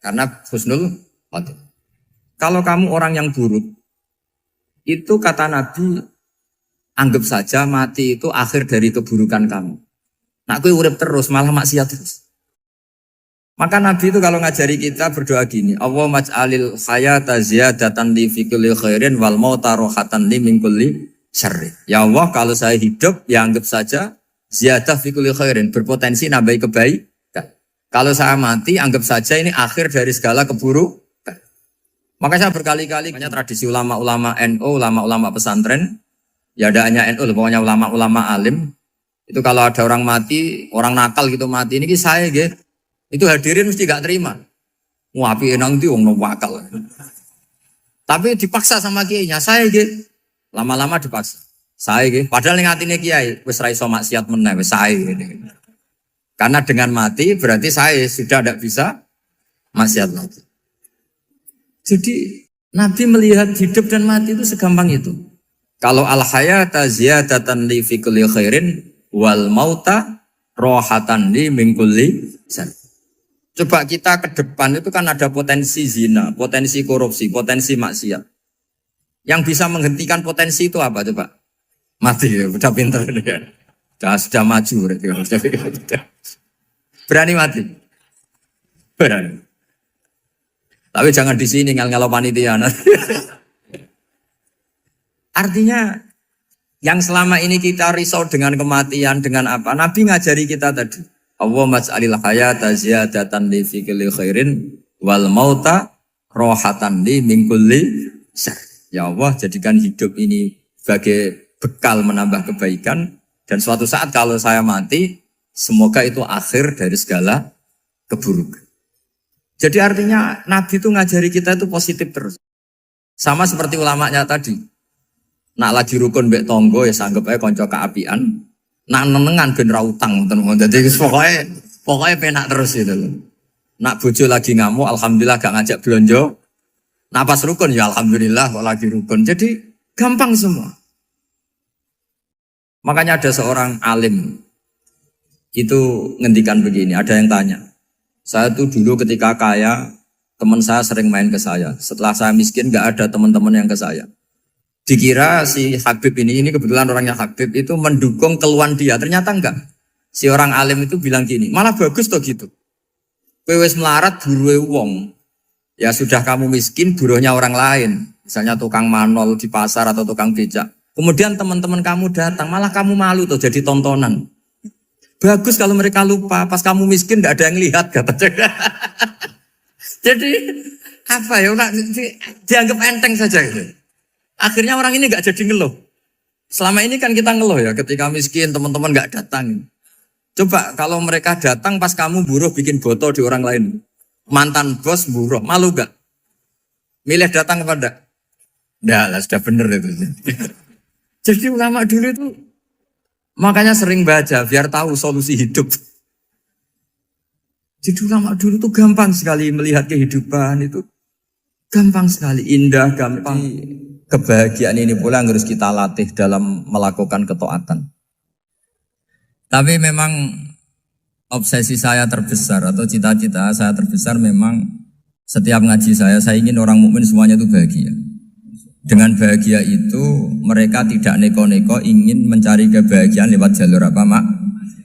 S1: Karena husnul khotimah. Kalau kamu orang yang buruk, itu kata Nabi, anggap saja mati itu akhir dari keburukan kamu. Nah, aku urip terus, malah maksiat terus. Maka Nabi itu kalau ngajari kita berdoa gini, Allah maj'alil hayata ziyadatan li fi kulli khairin wal mauta rohatan li min kulli syarri. Ya Allah, kalau saya hidup, ya anggap saja ziyadah fi kulli khairin, berpotensi nambahi kebaikan. Kalau saya mati, anggap saja ini akhir dari segala keburukan. Maka saya berkali-kali, banyak tradisi ulama-ulama NU, ulama-ulama pesantren, ya ada hanya NU, pokoknya ulama-ulama alim, itu kalau ada orang mati, orang nakal gitu mati, ini saya gitu, itu hadirin mesti gak terima. Wapi enang di wong wakal. Tapi dipaksa sama kiainya, saya gitu, lama-lama dipaksa. Saya gitu, padahal yang hatinya kiai, wis ra iso maksiat meneh, wis saya gitu. Karena dengan mati berarti saya sudah tidak bisa maksiat lagi. Jadi Nabi melihat hidup dan mati itu segampang itu. Kalau al-hayata ziyadatan li fi kulli khairin wal mauta rohatan li min kulli syarr. Coba kita ke depan itu kan ada potensi zina, potensi korupsi, potensi maksiat. Yang bisa menghentikan potensi itu apa coba? Mati ya, udah pintar ya. Sudah maju berarti. Berani mati? Berani. Tapi jangan di sini ngel-ngelo panitia. Artinya yang selama ini kita risau dengan kematian, dengan apa? Nabi ngajari kita tadi. Allahumma ja'alil hayata ziyadatan li fi kulli khairin wal mauta rohatan li min kulli syarr. Ya Allah, jadikan hidup ini sebagai bekal menambah kebaikan dan suatu saat kalau saya mati, semoga itu akhir dari segala keburukan. Jadi artinya Nabi itu ngajari kita itu positif terus. Sama seperti ulamanya tadi. Nak lagi rukun mbek tonggo ya sanggep ae kanca keapian. Nak nenengan ben ra utang ngoten. Dadi pokoknya penak terus itu. Nak bojo lagi ngamuk alhamdulillah gak ngajak blonjo. Nak pas rukun ya alhamdulillah kok lagi rukun. Jadi gampang semua. Makanya ada seorang alim itu ngendikan begini, ada yang tanya. Saya tuh dulu ketika kaya, teman saya sering main ke saya. Setelah saya miskin gak ada teman-teman yang ke saya. Dikira si Habib ini kebetulan orangnya Habib itu mendukung keluhan dia. Ternyata enggak. Si orang alim itu bilang gini, malah bagus toh gitu. Kowe wis melarat buruhe wong. Ya sudah kamu miskin buruhnya orang lain. Misalnya tukang manol di pasar atau tukang becak. Kemudian teman-teman kamu datang, malah kamu malu tuh jadi tontonan. Bagus kalau mereka lupa, pas kamu miskin enggak ada yang lihat katanya. Jadi apa ya, dianggap enteng saja gitu. Akhirnya orang ini enggak jadi ngeluh. Selama ini kan kita ngeluh ya, ketika miskin teman-teman enggak datang. Coba kalau mereka datang pas kamu buruh bikin botol di orang lain. Mantan bos buruh, malu enggak? Milih datang kepada? Enggak lah, sudah bener itu. Jadi ulama dulu itu makanya sering baca biar tahu solusi hidup. Jadi ulama dulu itu gampang sekali melihat kehidupan itu. Gampang sekali, indah, gampang. Kebahagiaan ini pula yang harus kita latih dalam melakukan ketaatan. Tapi memang obsesi saya terbesar atau cita-cita saya terbesar memang setiap ngaji saya ingin orang mukmin semuanya itu bahagia. Dengan bahagia itu mereka tidak neko-neko ingin mencari kebahagiaan lewat jalur apa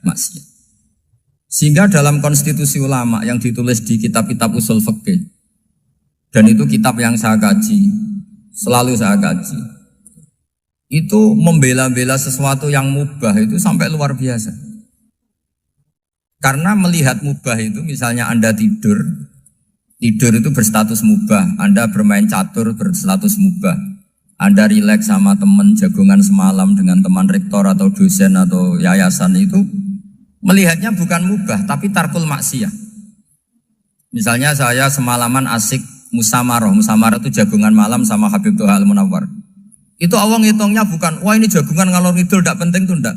S1: maksiat. Sehingga dalam konstitusi ulama yang ditulis di kitab-kitab usul fikih dan itu kitab yang saya kaji, selalu saya kaji. Itu membela-bela sesuatu yang mubah itu sampai luar biasa. Karena melihat mubah itu misalnya Anda tidur itu berstatus mubah, Anda bermain catur berstatus mubah, Anda rileks sama teman jagungan semalam dengan teman rektor atau dosen atau yayasan itu melihatnya bukan mubah tapi tarkul maksiyah. Misalnya saya semalaman asik musamarah itu jagungan malam sama Habib Toha Al-Munawwar. Itu awang ngitungnya bukan, wah ini jagungan ngalor ngidul tidak penting tuh enggak.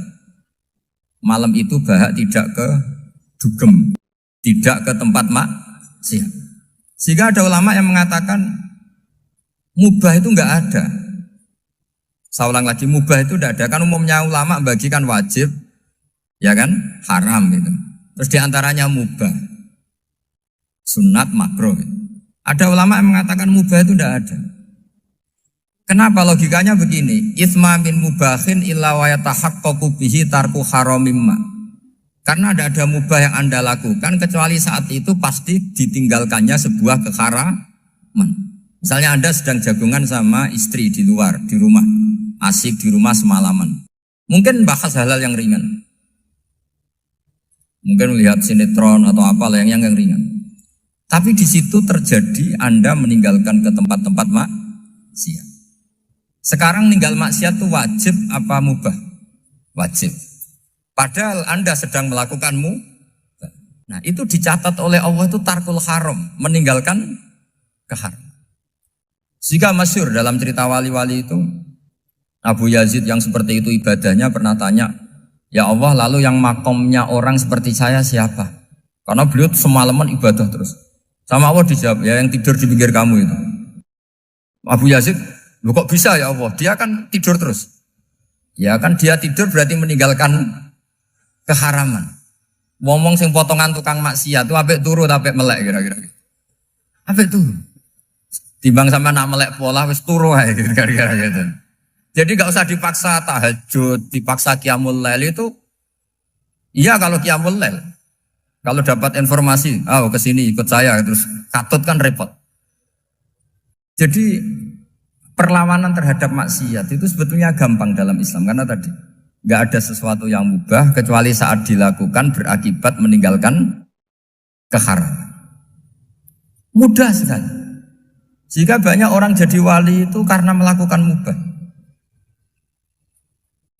S1: Malam itu bahak tidak ke dugem, tidak ke tempat maksiat. Sehingga ada ulama yang mengatakan mubah itu enggak ada. Saya ulang lagi, mubah itu enggak ada. Kan umumnya ulama bagikan wajib, ya kan, haram gitu. Terus diantaranya mubah, sunat, makruh. Ada ulama yang mengatakan mubah itu enggak ada. Kenapa? Logikanya begini, itsma min mubahin illa wa yatahaqqaqu bihi tarku haramimma. Karena tidak ada mubah yang Anda lakukan kecuali saat itu pasti ditinggalkannya sebuah keharaman. Misalnya Anda sedang jagungan sama istri di luar, di rumah, asik di rumah semalaman. Mungkin bahas hal-hal yang ringan. Mungkin melihat sinetron atau apalah yang ringan. Tapi di situ terjadi Anda meninggalkan ke tempat-tempat maksiat. Sekarang ninggal maksiat itu wajib apa mubah? Wajib. Padahal Anda sedang melakukanmu. Nah itu dicatat oleh Allah itu tarkul haram, meninggalkan keharam. Jika masyhur dalam cerita wali-wali itu, Abu Yazid yang seperti itu ibadahnya pernah tanya, ya Allah lalu yang makomnya orang seperti saya siapa? Karena beliau semalaman ibadah terus. Sama Allah dijawab, ya yang tidur di pinggir kamu itu. Abu Yazid, loh kok bisa ya Allah? Dia kan tidur terus. Ya kan dia tidur berarti meninggalkan keharaman. Ngomong sing potongan tukang maksiat itu apik turu apik melek kira-kira. Apik turu. Timbang sama nak melek pola wis turu ae kira-kira gitu. Jadi enggak usah dipaksa tahajud, dipaksa qiyamul lail itu. Iya kalau qiyamul lail. Kalau dapat informasi, ke sini ikut saya terus katut kan repot. Jadi perlawanan terhadap maksiat itu sebetulnya gampang dalam Islam karena tadi nggak ada sesuatu yang mubah kecuali saat dilakukan berakibat meninggalkan keharaman. Mudah sekali. Jika banyak orang jadi wali itu karena melakukan mubah.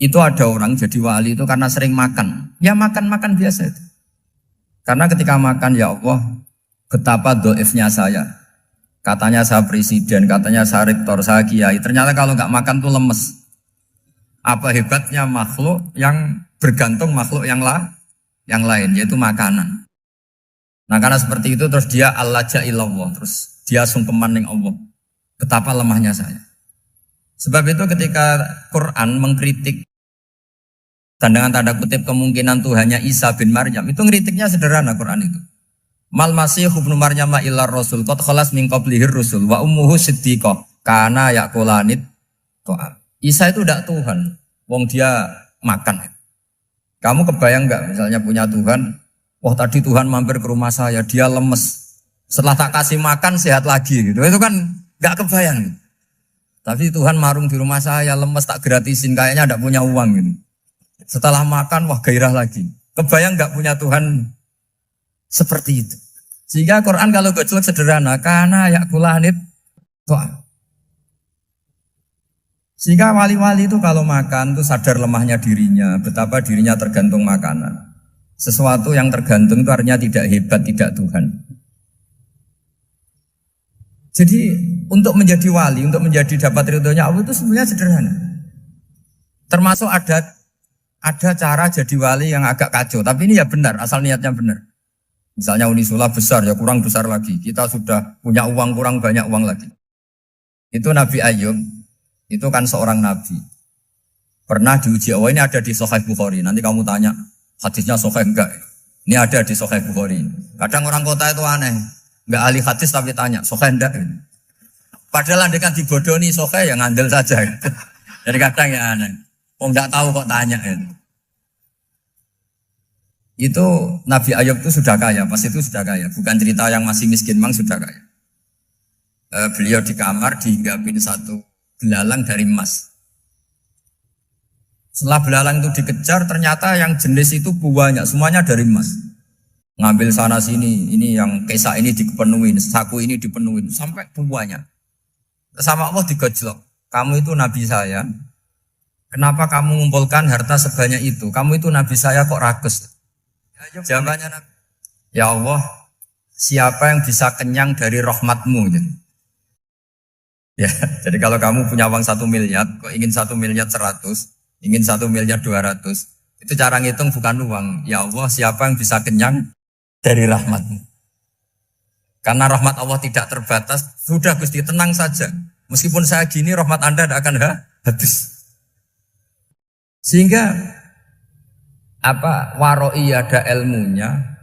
S1: Itu ada orang jadi wali itu karena sering makan. Ya makan-makan biasa itu. Karena ketika makan, ya Allah, betapa doifnya saya. Katanya saya presiden, katanya saya rektor, saya kiai. Ternyata kalau nggak makan tuh lemes. Apa hebatnya makhluk yang bergantung makhluk yang lain, yaitu makanan. Nah karena seperti itu terus dia al-laja'illallah, terus dia sungkeman ning Allah. Betapa lemahnya saya. Sebab itu ketika Quran mengkritik dan dengan tanda kutip kemungkinan Tuhannya Isa bin Maryam, itu ngeritiknya sederhana Quran itu. Mal masih ibnu Maryam illar rasul qad khalas min qablihir rusul wa ummuhu siddiqah kana yaqulanit ta'am. Isa itu tidak Tuhan, wong dia makan. Kamu kebayang nggak misalnya punya Tuhan, wah tadi Tuhan mampir ke rumah saya, dia lemes. Setelah tak kasih makan sehat lagi gitu. Itu kan nggak kebayang. Tapi Tuhan marung di rumah saya, lemes tak gratisin, kayaknya tidak punya uang gitu. Setelah makan, wah gairah lagi. Kebayang nggak punya Tuhan seperti itu. Sehingga Quran kalau gojlok sederhana, karena yakulanit ta'am. Sehingga wali-wali itu kalau makan itu sadar lemahnya dirinya, betapa dirinya tergantung makanan. Sesuatu yang tergantung itu artinya tidak hebat, tidak Tuhan. Jadi untuk menjadi wali, untuk menjadi dapat ridhonya Allah itu sebenarnya sederhana. Termasuk ada cara jadi wali yang agak kacau, tapi ini ya benar, asal niatnya benar. Misalnya Unisula besar, ya kurang besar lagi. Kita sudah punya uang, kurang banyak uang lagi. Itu Nabi Ayub. Itu kan seorang nabi. Pernah diuji Allah, ini ada di Sahih Bukhari. Nanti kamu tanya, hadisnya Sahih enggak? Ini ada di Sahih Bukhari. Kadang orang kota itu aneh. Enggak ahli hadis tapi tanya, Sahih enggak? Padahal andai kan dibodohi Sahih, ya ngandel saja. Jadi kadang ya aneh. Oh enggak tahu kok tanya. Itu Nabi Ayub itu sudah kaya, pas itu sudah kaya. Bukan cerita yang masih miskin, memang sudah kaya. Beliau di kamar dihinggapin satu belalang dari emas. Setelah belalang itu dikejar, ternyata yang jenis itu banyak, semuanya dari emas. Ngambil sana sini, ini yang kesak ini dipenuhin, saku ini dipenuhin, sampai banyak. Sama Allah digojlok. Kamu itu nabi saya. Kenapa kamu mengumpulkan harta sebanyak itu? Kamu itu nabi saya kok rakus? Jawabannya, ya Allah, siapa yang bisa kenyang dari rahmatmu? Ya, jadi kalau kamu punya uang 1 miliar, kok ingin 1 miliar 100, ingin 1 miliar 200, itu cara ngitung bukan uang. Ya Allah, siapa yang bisa kenyang dari rahmatmu? Karena rahmat Allah tidak terbatas, sudah Gusti tenang saja. Meskipun saya gini, rahmat Anda tidak akan habis. Sehingga waroi ada ilmunya,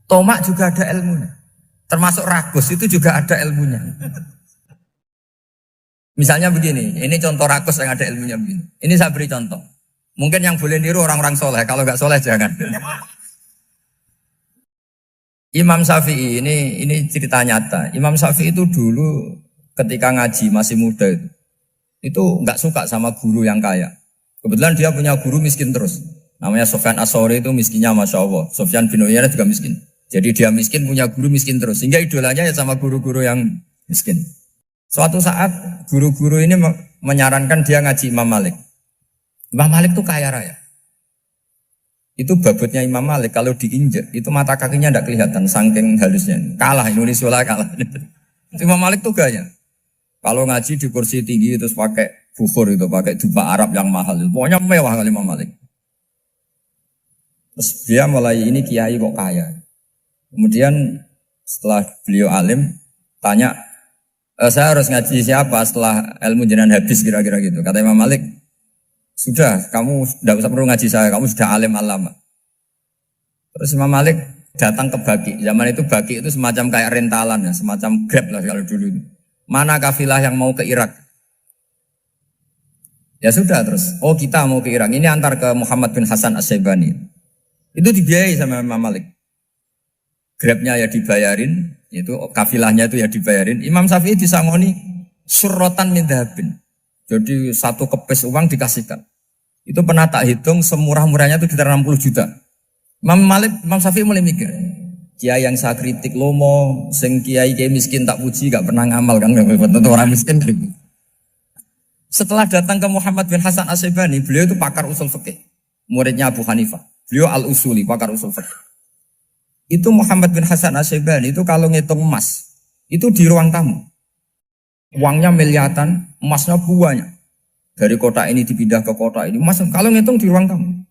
S1: tomak juga ada ilmunya. Termasuk ragus itu juga ada ilmunya. Misalnya begini, ini contoh rakus yang ada ilmunya begini. Ini saya beri contoh. Mungkin yang boleh niru orang-orang soleh, kalau nggak soleh jangan. Imam Syafi'i ini cerita nyata. Imam Syafi'i itu dulu ketika ngaji masih muda itu nggak suka sama guru yang kaya. Kebetulan dia punya guru miskin terus. Namanya Sufyan As-Tsauri itu miskinnya Masya Allah. Sufyan bin Uyainah juga miskin. Jadi dia miskin punya guru miskin terus. Sehingga idolanya ya sama guru-guru yang miskin. Suatu saat guru-guru ini menyarankan dia ngaji Imam Malik. Imam Malik itu kaya raya. Itu babutnya Imam Malik kalau diinjek itu mata kakinya tidak kelihatan saking halusnya. Kalah Indonesia kalah. Itu Imam Malik tuh gaya. Kalau ngaji di kursi tinggi terus pakai bukhur itu, pakai jubah Arab yang mahal. Pokoknya mewah kali Imam Malik. Terus dia mulai ini kiai kok kaya. Kemudian setelah beliau alim tanya, saya harus ngaji siapa setelah ilmu jenengan habis kira-kira gitu. Kata Imam Malik, sudah kamu tidak usah perlu ngaji saya, kamu sudah alim alama. Terus Imam Malik datang ke Baki. Zaman itu Baki itu semacam kayak rentalan ya, semacam Grab lah kalau dulu. Mana kafilah yang mau ke Irak? Ya sudah terus, oh kita mau ke Irak. Ini antar ke Muhammad bin Hasan As-Syaibani. Itu dibiayai sama Imam Malik. Grabnya ya dibayarin, itu kafilahnya itu ya dibayarin. Imam Syafi'i disangoni Surrotan min dhahabin. Jadi satu kepes uang dikasihkan. Itu pernah tak hitung semurah-murahnya itu sekitar 60 juta. Imam Syafi'i mulai mikir, kiai yang saya kritik lomo, sing kiai miskin tak puji, gak pernah ngamal kan, tentu orang miskin. Setelah datang ke Muhammad bin Hasan As-Syaibani, beliau itu pakar usul fikih, muridnya Abu Hanifah. Beliau al-usuli, pakar usul fikih. Itu Muhammad bin Hasan As-Syaibani itu kalau ngitung emas, itu di ruang tamu. Uangnya miliaran, emasnya banyak. Dari kota ini dipindah ke kota ini. Emas kalau ngitung di ruang tamu.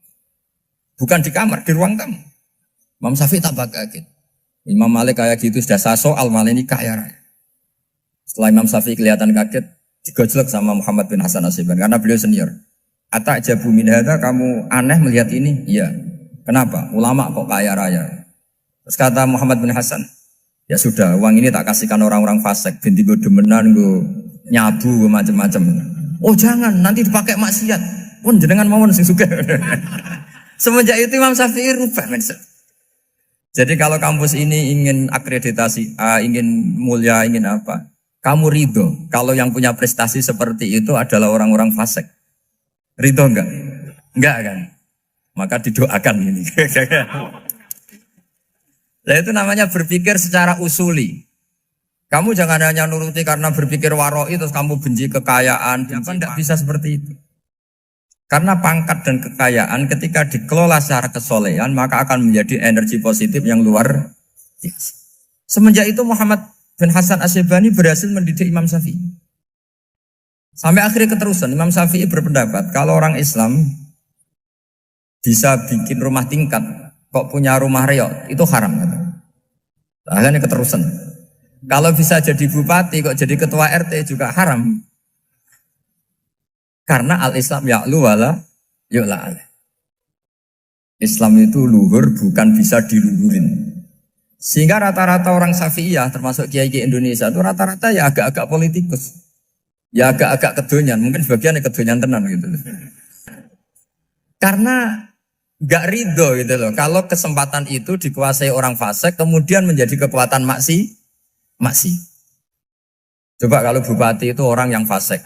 S1: Bukan di kamar, di ruang tamu. Imam Syafi'i tambah kaget. Imam Malik kayak gitu sudah soal malah ini kaya raya. Setelah Imam Syafi'i kelihatan kaget, digojlok sama Muhammad bin Hasan As-Syaibani karena beliau senior. Atajabu min hadza, kamu aneh melihat ini? Iya. Kenapa? Ulama kok kaya raya. Terus kata Muhammad bin Hasan, ya sudah, uang ini tak kasihkan orang-orang fasik, binti gue demenan, gue nyabu, gue macam-macam. Oh jangan, nanti dipakai maksiat. Pun jenengan mawon sing suka. Semenjak itu Imam Syafi'i rubah mindset. Jadi kalau kampus ini ingin akreditasi A, ingin mulia, ingin apa, kamu ridho kalau yang punya prestasi seperti itu adalah orang-orang fasik. Ridho enggak? Enggak kan? Maka didoakan ini. Nah itu namanya berpikir secara usuli. Kamu jangan hanya nuruti karena berpikir waroi terus kamu benci kekayaan. Tidak bisa seperti itu. Karena pangkat dan kekayaan ketika dikelola secara kesolehan maka akan menjadi energi positif yang luar biasa. Semenjak itu Muhammad bin Hasan As-Syaibani berhasil mendidik Imam Syafi'i. Sampai akhirnya keterusan Imam Syafi'i berpendapat kalau orang Islam bisa bikin rumah tingkat kok punya rumah reot itu haram. Akhirnya keterusan. Kalau bisa jadi bupati kok jadi ketua RT juga haram. Karena al-Islam ya'lu wala yu'la alaih. Islam itu luhur bukan bisa diluhurin. Sehingga rata-rata orang Syafi'iyah termasuk kiai-kiai Indonesia itu rata-rata ya agak-agak politikus. Ya agak-agak kedonyan, mungkin sebagian kedonyan tenan gitu. Karena gak ridho gitu loh. Kalau kesempatan itu dikuasai orang fasik kemudian menjadi kekuatan maksi. Coba kalau bupati itu orang yang fasik.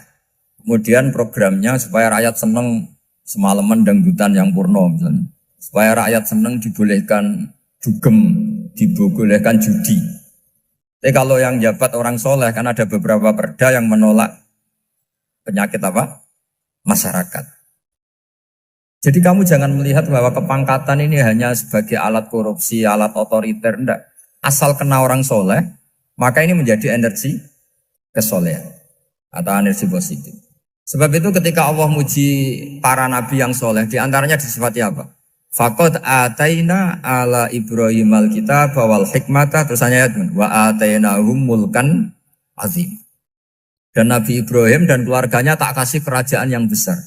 S1: Kemudian programnya supaya rakyat seneng semalaman dangdutan yang purno misalnya. Supaya rakyat seneng dibolehkan dugem, dibolehkan judi. Tapi kalau yang jabat orang soleh kan ada beberapa perda yang menolak penyakit apa? Masyarakat. Jadi kamu jangan melihat bahwa kepangkatan ini hanya sebagai alat korupsi, alat otoriter, enggak. Asal kena orang soleh, maka ini menjadi energi kesolehan atau energi positif. Sebab itu ketika Allah muji para nabi yang soleh, diantaranya disifati apa? Faqad ataina ala Ibrahim al-kitab wal hikmata, terusannya wa atainahum mulkan azim. Dan Nabi Ibrahim dan keluarganya tak kasih kerajaan yang besar.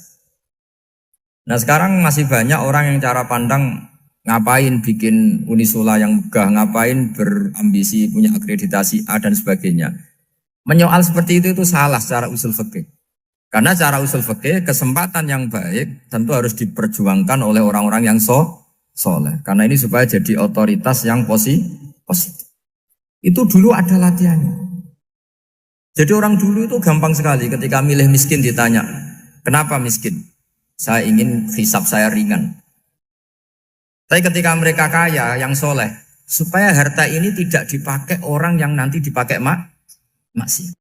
S1: Nah sekarang masih banyak orang yang cara pandang ngapain bikin Unisula yang megah, ngapain berambisi punya akreditasi A dan sebagainya. Menyoal seperti itu salah secara usul fikih. Karena secara usul fikih kesempatan yang baik tentu harus diperjuangkan oleh orang-orang yang soleh. Karena ini supaya jadi otoritas yang positif. Itu dulu ada latihannya. Jadi orang dulu itu gampang sekali ketika milih miskin ditanya, kenapa miskin? Saya ingin hisab saya ringan. Tapi ketika mereka kaya, yang soleh, supaya harta ini tidak dipakai orang yang nanti dipakai maksiat.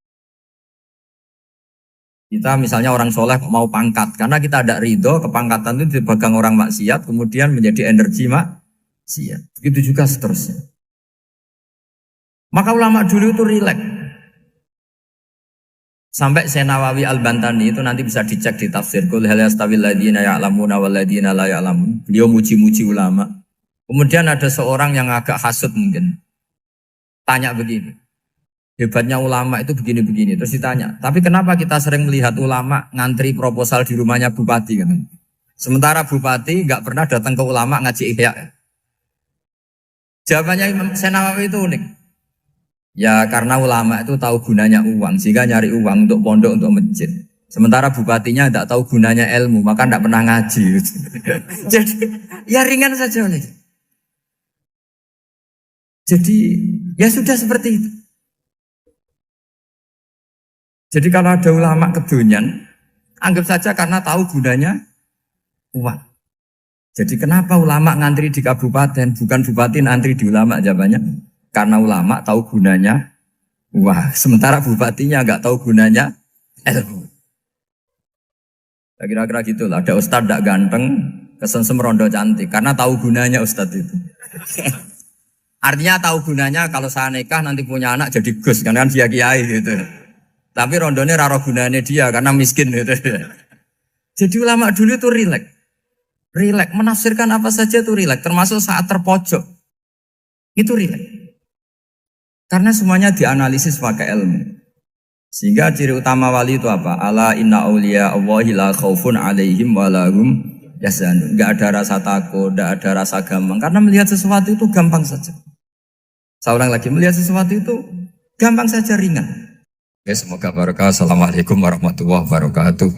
S1: Kita misalnya orang soleh mau pangkat, karena kita ada ridho, kepangkatan itu dipegang orang maksiat, kemudian menjadi energi maksiat. Begitu juga seterusnya. Maka ulama dulu itu rileks. Sampai Senawawi Al-Bantani itu nanti bisa dicek di tafsir. Qul hal yastawil ladzina ya'lamuna wal ladzina la ya'lamun. Beliau muji-muji ulama. Kemudian ada seorang yang agak hasud mungkin. Tanya begini. Hebatnya ulama itu begini-begini. Terus ditanya, tapi kenapa kita sering melihat ulama ngantri proposal di rumahnya bupati kan? Sementara bupati nggak pernah datang ke ulama ngaji ihya. Jawabannya Imam Senawawi itu unik. Ya karena ulama itu tahu gunanya uang, sehingga nyari uang untuk pondok, untuk masjid. Sementara bupatinya tidak tahu gunanya ilmu, maka tidak pernah ngaji. Jadi ya ringan saja oleh. Jadi ya sudah seperti itu. Jadi kalau ada ulama kedonyan, anggap saja karena tahu gunanya uang. Jadi kenapa ulama ngantri di kabupaten, bukan bupati ngantri di ulama jawabannya? Karena ulama tahu gunanya uang. Sementara bupatinya nggak tahu gunanya ilmu. Kira-kira gitu lah. Ada ustadz tidak ganteng, kesensem rondo cantik. Karena tahu gunanya ustadz itu. Artinya tahu gunanya kalau saya nikah nanti punya anak jadi gus. Karena kan dia kiai gitu. Tapi rondonya raro gunanya dia karena miskin gitu. Jadi ulama dulu itu rileks. Rileks. Menafsirkan apa saja itu rileks. Termasuk saat terpojok. Itu rileks. Karena semuanya dianalisis pakai ilmu. Sehingga ciri utama wali itu apa? Ala inna awliya Allahi la khawfun alaihim walahum yahzanun. Enggak ada rasa takut, enggak ada rasa gampang. Karena melihat sesuatu itu gampang saja. Saya ulang lagi, melihat sesuatu itu gampang saja, ringan. Semoga barokah. Assalamualaikum warahmatullahi wabarakatuh.